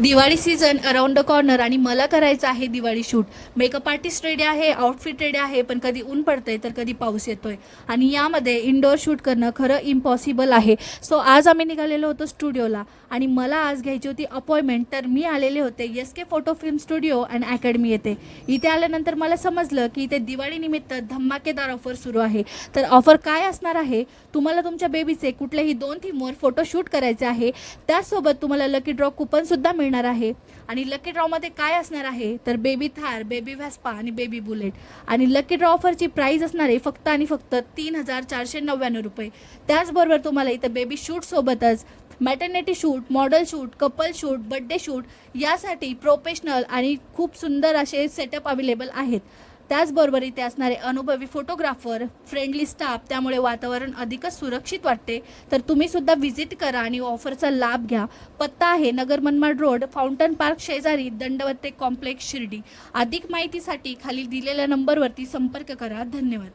Diwali season around the corner आणि मला करायचं आहे Diwali shoot. Makeup artist ready आहे, आउटफिट रेडी आहे, पण कधी ऊन पडतंय तर कधी पाऊस येतोय आणि यामध्ये इंडोर शूट करणं खरं इम्पॉसिबल आहे. सो आज आम्ही निघालेलो होतो स्टुडिओला आणि मला आज घ्यायची होती अपॉइंटमेंट. तर मी आलेले होते SK photo film studio and academy येथे. इथे आल्यानंतर मला समजलं की इथे दिवाळीनिमित्त धमाकेदार ऑफर सुरू आहे. तर ऑफर काय असणार आहे, तुम्हाला तुमच्या बेबीचे कुठलेही 2 थीमवर फोटोशूट करायचे आहे, त्याचसोबत तुम्हाला लकी ड्रॉ कुपनसुद्धा मिळणार आहे. आणि लकी ड्रॉमध्ये काय असणार आहे तर बेबी थार, बेबी व्हॅस्पा आणि बेबी बुलेट. आणि लकी ड्रॉ ऑफरची प्राईज असणार आहे फक्त आणि फक्त 3,499 रुपये. त्याचबरोबर तुम्हाला इथं बेबी शूटसोबतच maternity shoot, model shoot, couple shoot, birthday shoot यासाठी प्रोफेशनल आणि खूप सुंदर असे सेटअप अवेलेबल आहेत. त्याचबरोबर इथे असणारे अनुभवी फोटोग्राफर, फ्रेंडली स्टाफ, त्यामुळे वातावरण अधिकच सुरक्षित वाटते. तर तुम्हीसुद्धा व्हिजिट करा आणि ऑफरचा लाभ घ्या. पत्ता आहे Nagar Manmad road, fountain park शेजारी, दंडवते कॉम्प्लेक्स, शिर्डी. अधिक माहितीसाठी खाली दिलेल्या नंबरवरती संपर्क करा. धन्यवाद.